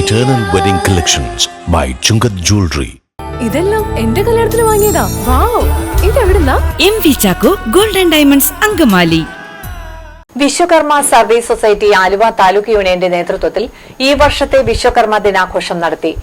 Eternal Wedding Collections by Chungat Jewelry. ഇതെല്ലാം എന്റെ കല്യാണത്തിന് വാങ്ങിയതാ. വാവ്, ഇതെവിടുന്നാ? MV Chacko golden diamonds Angamaly. Vishwakarma service society Aluva taluk യൂണിയന്റെ നേതൃത്വത്തിൽ ഈ വർഷത്തെ വിശ്വകർമ്മ ദിനാഘോഷം നടത്തി.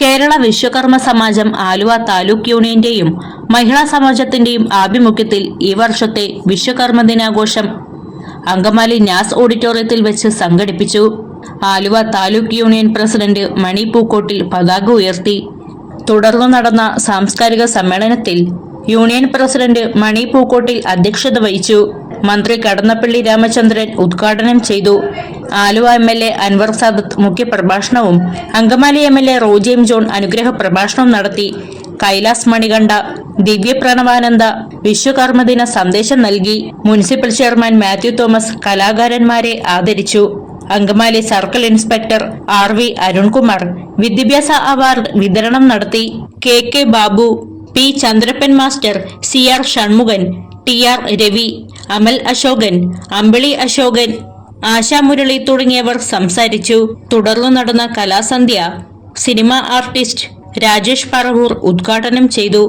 കേരള വിശ്വകർമ്മ സമാജം ആലുവ താലൂക്ക് യൂണിയന്റെയും മഹിളാ സമാജത്തിന്റെയും ആഭിമുഖ്യത്തിൽ ഈ വർഷത്തെ വിശ്വകർമ്മ ദിനാഘോഷം അങ്കമാലി നാസ് ഓഡിറ്റോറിയത്തിൽ വെച്ച് സംഘടിപ്പിച്ചു. ആലുവ താലൂക്ക് യൂണിയൻ പ്രസിഡന്റ് മണി പൂക്കോട്ടിൽ പതാക ഉയർത്തി. തുടർന്ന് നടന്ന സാംസ്കാരിക സമ്മേളനത്തിൽ യൂണിയൻ പ്രസിഡന്റ് മണി പൂക്കോട്ടിൽ അധ്യക്ഷത വഹിച്ചു. മന്ത്രി കടന്നപ്പള്ളി രാമചന്ദ്രൻ ഉദ്ഘാടനം ചെയ്തു. ആലുവ MLA അൻവർ സാദത്ത് മുഖ്യപ്രഭാഷണവും Angamaly MLA Roji M John അനുഗ്രഹ പ്രഭാഷണവും നടത്തി. കൈലാസ് മണികണ്ഠ, ദിവ്യപ്രണവാനന്ദ വിശ്വകർമ്മദിന സന്ദേശം നൽകി. മുനിസിപ്പൽ ചെയർമാൻ മാത്യു തോമസ് കലാകാരന്മാരെ ആദരിച്ചു. Angamaly circle inspector RV Arunkumar വിദ്യാഭ്യാസ അവാർഡ് വിതരണം നടത്തി. KK Babu, P Chandrappan master, CR Shanmughan, TR Ravi, Amal Ashokan, Ambili Ashokan, Asha Murali തുടങ്ങിയവർ സംസാരിച്ചു. തുടർന്ന് നടന്ന കലാസന്ധ്യ സിനിമ ആർട്ടിസ്റ്റ് രാജേഷ് പറവൂർ ഉദ്ഘാടനം ചെയ്തു.